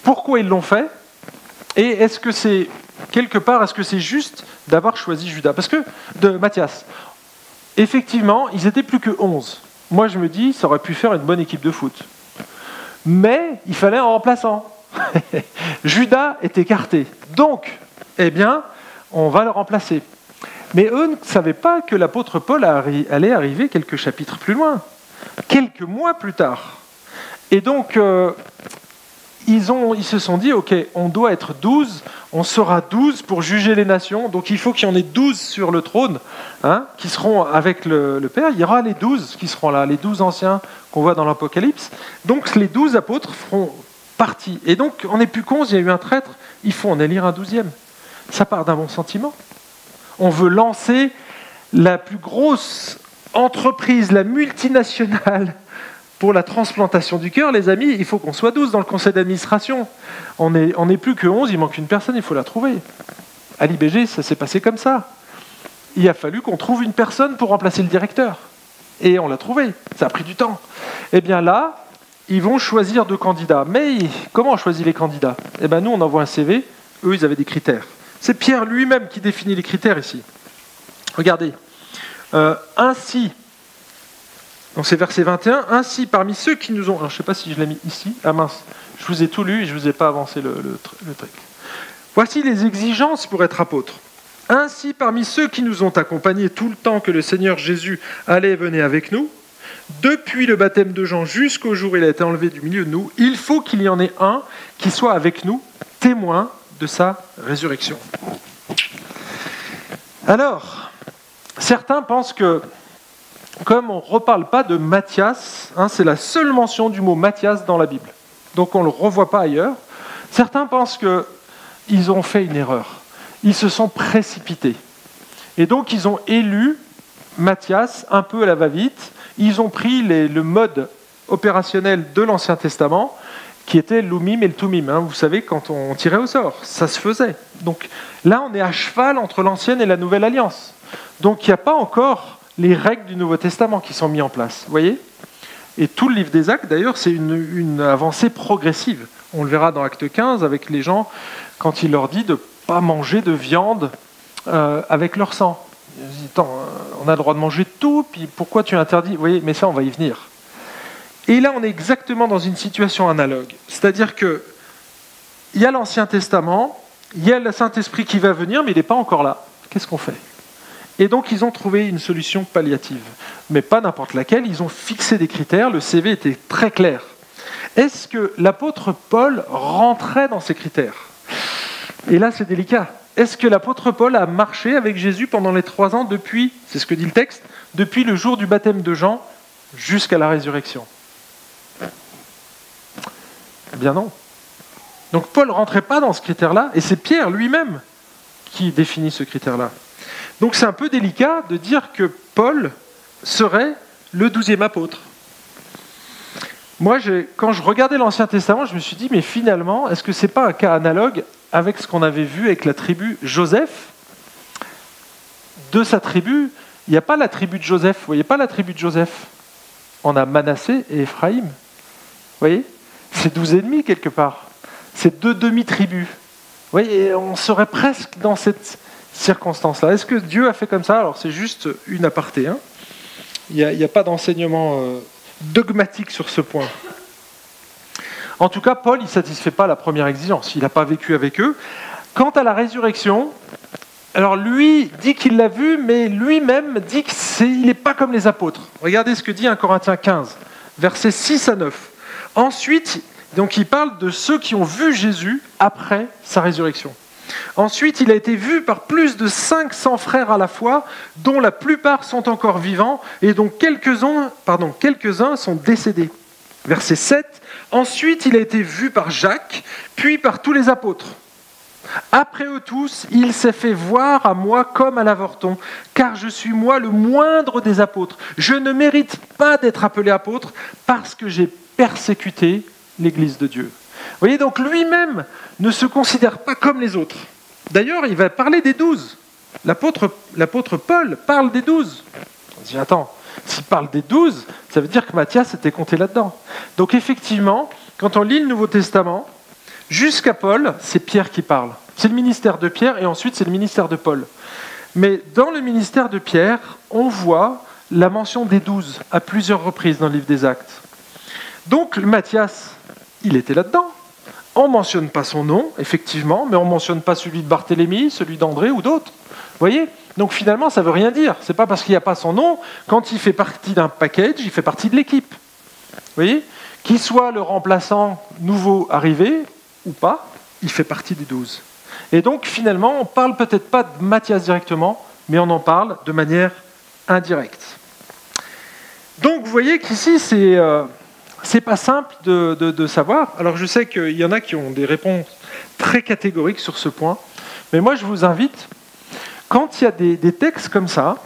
Speaker 1: pourquoi ils l'ont fait et est-ce que c'est, quelque part, est-ce que c'est juste d'avoir choisi Judas ? Parce que, de Matthias, effectivement, ils étaient plus que 11. Moi, je me dis, ça aurait pu faire une bonne équipe de foot. Mais il fallait un remplaçant. Judas est écarté. Donc, eh bien, on va le remplacer. Mais eux ne savaient pas que l'apôtre Paul allait arriver quelques chapitres plus loin, quelques mois plus tard. Et donc, ils se sont dit, ok, on doit être 12, on sera 12 pour juger les nations, donc il faut qu'il y en ait 12 sur le trône, hein, qui seront avec le Père. Il y aura les 12 qui seront là, les 12 anciens qu'on voit dans l'Apocalypse. Donc les 12 apôtres feront partie. Et donc, on n'est plus qu'S, il y a eu un traître, il faut en élire un 12e. Ça part d'un bon sentiment. On veut lancer la plus grosse entreprise, la multinationale, pour la transplantation du cœur, les amis, il faut qu'on soit 12 dans le conseil d'administration. On n'est plus que 11, il manque une personne, il faut la trouver. À l'IBG, ça s'est passé comme ça. Il a fallu qu'on trouve une personne pour remplacer le directeur. Et on l'a trouvé, ça a pris du temps. Eh bien là, ils vont choisir 2 candidats. Mais comment on choisit les candidats ? Eh bien nous, on envoie un CV, eux, ils avaient des critères. C'est Pierre lui-même qui définit les critères ici. Regardez. Ainsi, donc c'est verset 21, ainsi parmi ceux qui nous ont... Alors, je ne sais pas si je l'ai mis ici. Ah mince, je vous ai tout lu et je ne vous ai pas avancé le truc. Voici les exigences pour être apôtre. Ainsi parmi ceux qui nous ont accompagnés tout le temps que le Seigneur Jésus allait et venait avec nous, depuis le baptême de Jean jusqu'au jour où il a été enlevé du milieu de nous, il faut qu'il y en ait un qui soit avec nous, témoin de sa résurrection. Alors, certains pensent que, comme on ne reparle pas de Matthias, hein, c'est la seule mention du mot Matthias dans la Bible, donc on ne le revoit pas ailleurs, certains pensent qu'ils ont fait une erreur. Ils se sont précipités. Et donc, ils ont élu Matthias un peu à la va-vite. Ils ont pris le mode opérationnel de l'Ancien Testament, qui était l'Oumim et le Toumim. Hein. Vous savez, quand on tirait au sort, ça se faisait. Donc là, on est à cheval entre l'Ancienne et la Nouvelle Alliance. Donc il n'y a pas encore les règles du Nouveau Testament qui sont mises en place. Vous voyez ? Et tout le livre des Actes, d'ailleurs, c'est une avancée progressive. On le verra dans Acte 15 avec les gens, quand il leur dit de ne pas manger de viande avec leur sang. Ils disent, attends, on a le droit de manger tout, puis pourquoi tu interdis ? Vous voyez, mais ça, on va y venir. Et là, on est exactement dans une situation analogue. C'est-à-dire qu'il y a l'Ancien Testament, il y a le Saint-Esprit qui va venir, mais il n'est pas encore là. Qu'est-ce qu'on fait ? Et donc, ils ont trouvé une solution palliative. Mais pas n'importe laquelle, ils ont fixé des critères, le CV était très clair. Est-ce que l'apôtre Paul rentrait dans ces critères ? Et là, c'est délicat. Est-ce que l'apôtre Paul a marché avec Jésus pendant les 3 ans depuis, c'est ce que dit le texte, depuis le jour du baptême de Jean jusqu'à la résurrection ? Eh bien non. Donc Paul ne rentrait pas dans ce critère-là, et c'est Pierre lui-même qui définit ce critère-là. Donc c'est un peu délicat de dire que Paul serait le 12e apôtre. Moi, quand je regardais l'Ancien Testament, je me suis dit, mais finalement, est-ce que ce n'est pas un cas analogue avec ce qu'on avait vu avec la tribu Joseph ? De sa tribu, il n'y a pas la tribu de Joseph. Vous voyez pas la tribu de Joseph ? On a Manassé et Éphraïm. Vous voyez ? C'est 12 ennemis quelque part. C'est 2 demi-tribus. Vous voyez, on serait presque dans cette circonstance-là. Est-ce que Dieu a fait comme ça ? Alors c'est juste une aparté. Hein. Il n'y a pas d'enseignement dogmatique sur ce point. En tout cas, Paul, il ne satisfait pas la première exigence. Il n'a pas vécu avec eux. Quant à la résurrection, alors lui dit qu'il l'a vu, mais lui-même dit qu'il n'est pas comme les apôtres. Regardez ce que dit 1 Corinthiens 15, versets 6 à 9. Ensuite, donc il parle de ceux qui ont vu Jésus après sa résurrection. Ensuite, il a été vu par plus de 500 frères à la fois, dont la plupart sont encore vivants, et dont quelques-uns sont décédés. Verset 7. Ensuite, il a été vu par Jacques, puis par tous les apôtres. Après eux tous, il s'est fait voir à moi comme à l'avorton, car je suis moi le moindre des apôtres. Je ne mérite pas d'être appelé apôtre parce que j'ai persécuté l'Église de Dieu. Vous voyez, donc lui-même ne se considère pas comme les autres. D'ailleurs, il va parler des 12. L'apôtre Paul parle des 12. On dit, attends, s'il parle des 12, ça veut dire que Matthias était compté là-dedans. Donc effectivement, quand on lit le Nouveau Testament, jusqu'à Paul, c'est Pierre qui parle. C'est le ministère de Pierre et ensuite c'est le ministère de Paul. Mais dans le ministère de Pierre, on voit la mention des 12 à plusieurs reprises dans le livre des Actes. Donc Matthias, il était là-dedans. On ne mentionne pas son nom, effectivement, mais on ne mentionne pas celui de Barthélemy, celui d'André ou d'autres. Vous voyez ? Donc finalement, ça ne veut rien dire. Ce n'est pas parce qu'il n'y a pas son nom, quand il fait partie d'un package, il fait partie de l'équipe. Vous voyez ? Qu'il soit le remplaçant nouveau arrivé ou pas, il fait partie des 12. Et donc finalement, on ne parle peut-être pas de Matthias directement, mais on en parle de manière indirecte. Donc vous voyez qu'ici, c'est pas simple de savoir. Alors je sais qu'il y en a qui ont des réponses très catégoriques sur ce point, mais moi je vous invite, quand il y a des textes comme ça,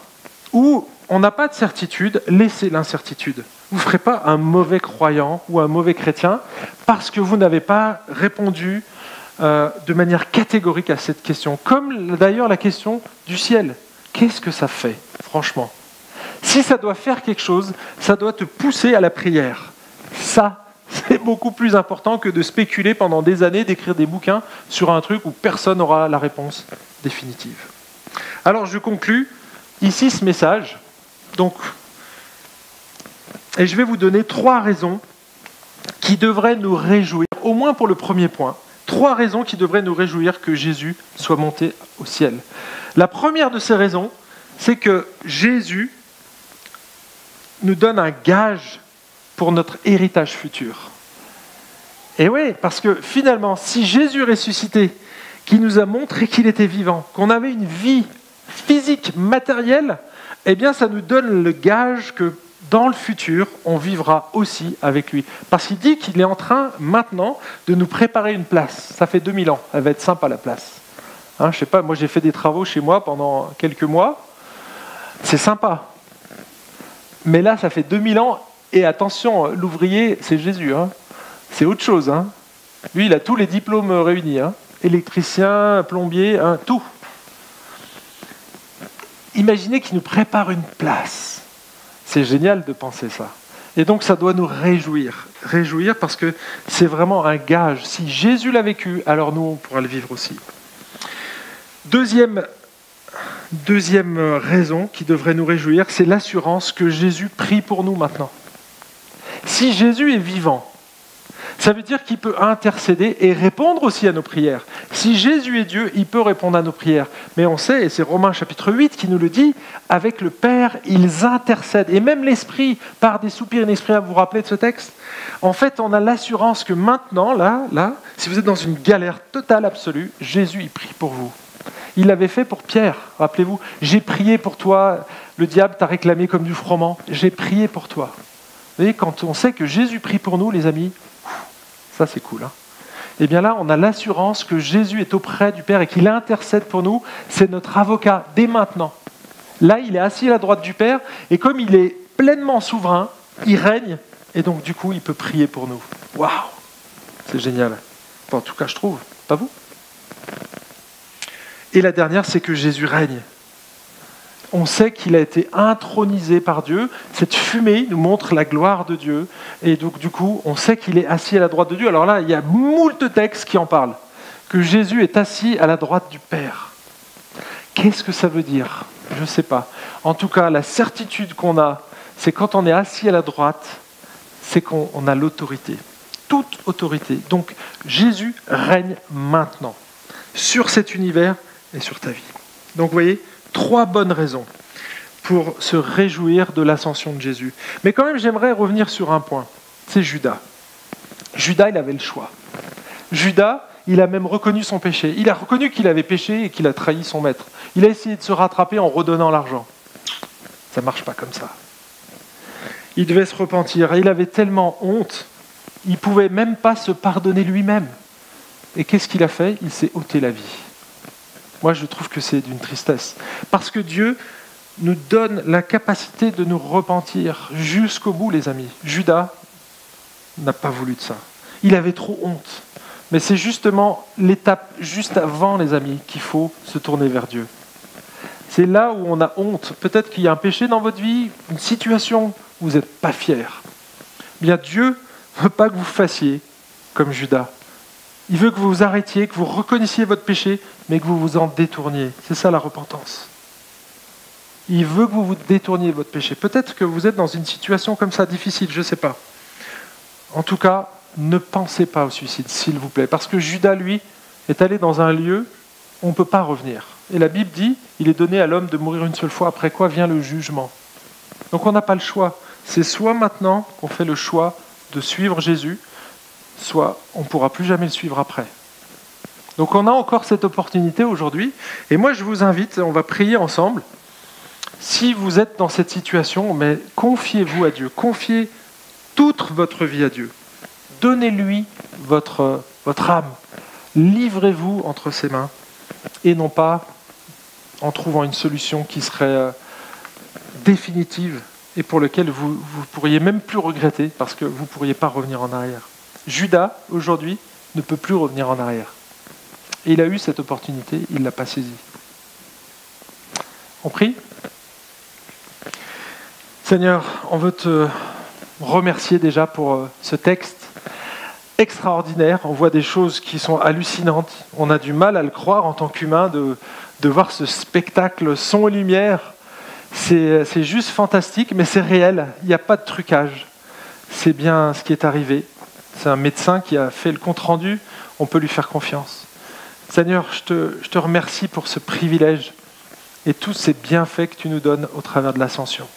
Speaker 1: où on n'a pas de certitude, laissez l'incertitude. Vous ne ferez pas un mauvais croyant ou un mauvais chrétien parce que vous n'avez pas répondu de manière catégorique à cette question. Comme d'ailleurs la question du ciel. Qu'est-ce que ça fait, franchement ? Si ça doit faire quelque chose, ça doit te pousser à la prière. Ça, c'est beaucoup plus important que de spéculer pendant des années, d'écrire des bouquins sur un truc où personne n'aura la réponse définitive. Alors je conclus ici ce message. Donc, et je vais vous donner 3 raisons qui devraient nous réjouir, au moins pour le premier point. 3 raisons qui devraient nous réjouir que Jésus soit monté au ciel. La première de ces raisons, c'est que Jésus nous donne un gage pour notre héritage futur. Et oui, parce que finalement, si Jésus ressuscité, qui nous a montré qu'il était vivant, qu'on avait une vie physique, matérielle, eh bien ça nous donne le gage que dans le futur, on vivra aussi avec lui. Parce qu'il dit qu'il est en train maintenant de nous préparer une place. Ça fait 2000 ans, elle va être sympa la place. Hein, je sais pas, moi j'ai fait des travaux chez moi pendant quelques mois, c'est sympa. Mais là, ça fait 2000 ans, et attention, l'ouvrier, c'est Jésus, hein. C'est autre chose. Hein. Lui, il a tous les diplômes réunis, hein. Électricien, plombier, hein, tout. Imaginez qu'il nous prépare une place. C'est génial de penser ça. Et donc, ça doit nous réjouir. Réjouir parce que c'est vraiment un gage. Si Jésus l'a vécu, alors nous, on pourra le vivre aussi. Deuxième raison qui devrait nous réjouir, c'est l'assurance que Jésus prie pour nous maintenant. Si Jésus est vivant, ça veut dire qu'il peut intercéder et répondre aussi à nos prières. Si Jésus est Dieu, il peut répondre à nos prières. Mais on sait, et c'est Romains chapitre 8 qui nous le dit, avec le Père, ils intercèdent. Et même l'Esprit, par des soupirs inexprimables, vous vous rappelez de ce texte ? En fait, on a l'assurance que maintenant, là, si vous êtes dans une galère totale, absolue, Jésus, il prie pour vous. Il l'avait fait pour Pierre, rappelez-vous. J'ai prié pour toi, le diable t'a réclamé comme du froment. J'ai prié pour toi. Vous voyez, quand on sait que Jésus prie pour nous, les amis, ça c'est cool. Hein. Et bien là, on a l'assurance que Jésus est auprès du Père et qu'il intercède pour nous. C'est notre avocat dès maintenant. Là, il est assis à la droite du Père et comme il est pleinement souverain, il règne et donc du coup, il peut prier pour nous. Waouh, c'est génial. Enfin, en tout cas, je trouve. Pas vous ? Et la dernière, c'est que Jésus règne. On sait qu'il a été intronisé par Dieu. Cette fumée nous montre la gloire de Dieu. Et donc, du coup, on sait qu'il est assis à la droite de Dieu. Alors là, il y a moult textes qui en parlent. Que Jésus est assis à la droite du Père. Qu'est-ce que ça veut dire ? Je ne sais pas. En tout cas, la certitude qu'on a, c'est quand on est assis à la droite, c'est qu'on a l'autorité. Toute autorité. Donc, Jésus règne maintenant. Sur cet univers et sur ta vie. Donc, vous voyez, 3 bonnes raisons pour se réjouir de l'ascension de Jésus. Mais quand même, j'aimerais revenir sur un point. C'est Judas. Judas, il avait le choix. Judas, il a même reconnu son péché. Il a reconnu qu'il avait péché et qu'il a trahi son maître. Il a essayé de se rattraper en redonnant l'argent. Ça ne marche pas comme ça. Il devait se repentir. Et il avait tellement honte, il ne pouvait même pas se pardonner lui-même. Et qu'est-ce qu'il a fait? Il s'est ôté la vie. Moi, je trouve que c'est d'une tristesse. Parce que Dieu nous donne la capacité de nous repentir jusqu'au bout, les amis. Judas n'a pas voulu de ça. Il avait trop honte. Mais c'est justement l'étape juste avant, les amis, qu'il faut se tourner vers Dieu. C'est là où on a honte. Peut-être qu'il y a un péché dans votre vie, une situation où vous n'êtes pas fier. Bien, Dieu ne veut pas que vous fassiez comme Judas. Il veut que vous vous arrêtiez, que vous reconnaissiez votre péché, mais que vous vous en détourniez. C'est ça la repentance. Il veut que vous vous détourniez de votre péché. Peut-être que vous êtes dans une situation comme ça, difficile, je ne sais pas. En tout cas, ne pensez pas au suicide, s'il vous plaît. Parce que Judas, lui, est allé dans un lieu où on ne peut pas revenir. Et la Bible dit, il est donné à l'homme de mourir une seule fois, après quoi vient le jugement. Donc on n'a pas le choix. C'est soit maintenant qu'on fait le choix de suivre Jésus, soit on ne pourra plus jamais le suivre après. Donc on a encore cette opportunité aujourd'hui. Et moi je vous invite, on va prier ensemble. Si vous êtes dans cette situation, mais confiez-vous à Dieu. Confiez toute votre vie à Dieu. Donnez-lui votre âme. Livrez-vous entre ses mains. Et non pas en trouvant une solution qui serait définitive et pour laquelle vous ne pourriez même plus regretter parce que vous ne pourriez pas revenir en arrière. Judas, aujourd'hui, ne peut plus revenir en arrière. Et il a eu cette opportunité, il ne l'a pas saisie. On prie ? Seigneur, on veut te remercier déjà pour ce texte extraordinaire. On voit des choses qui sont hallucinantes. On a du mal à le croire en tant qu'humain de voir ce spectacle son et lumière. C'est juste fantastique, mais c'est réel. Il n'y a pas de trucage. C'est bien ce qui est arrivé. C'est un médecin qui a fait le compte-rendu. On peut lui faire confiance. Seigneur, je te remercie pour ce privilège et tous ces bienfaits que tu nous donnes au travers de l'ascension.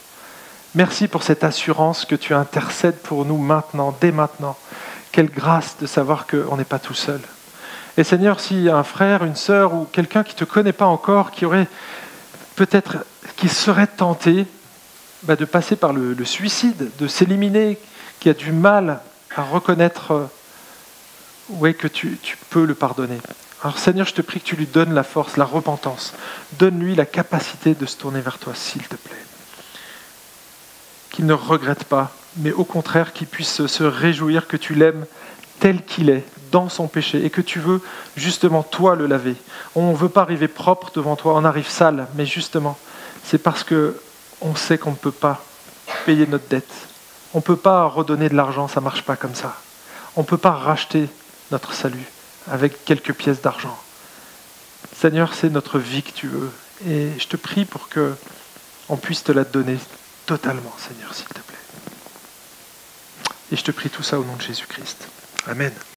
Speaker 1: Merci pour cette assurance que tu intercèdes pour nous maintenant, dès maintenant. Quelle grâce de savoir qu'on n'est pas tout seul. Et Seigneur, s'il y a un frère, une sœur ou quelqu'un qui ne te connaît pas encore, qui serait tenté de passer par le suicide, de s'éliminer, qui a du mal à reconnaître que tu peux le pardonner. Alors Seigneur, je te prie que tu lui donnes la force, la repentance. Donne-lui la capacité de se tourner vers toi, s'il te plaît. Qu'il ne regrette pas, mais au contraire qu'il puisse se réjouir que tu l'aimes tel qu'il est, dans son péché, et que tu veux justement toi le laver. On ne veut pas arriver propre devant toi, on arrive sale, mais justement, c'est parce qu'on sait qu'on ne peut pas payer notre dette. On ne peut pas redonner de l'argent, ça ne marche pas comme ça. On ne peut pas racheter notre salut avec quelques pièces d'argent. Seigneur, c'est notre vie que tu veux, et je te prie pour qu'on puisse te la donner totalement, Seigneur, s'il te plaît. Et je te prie tout ça au nom de Jésus-Christ. Amen.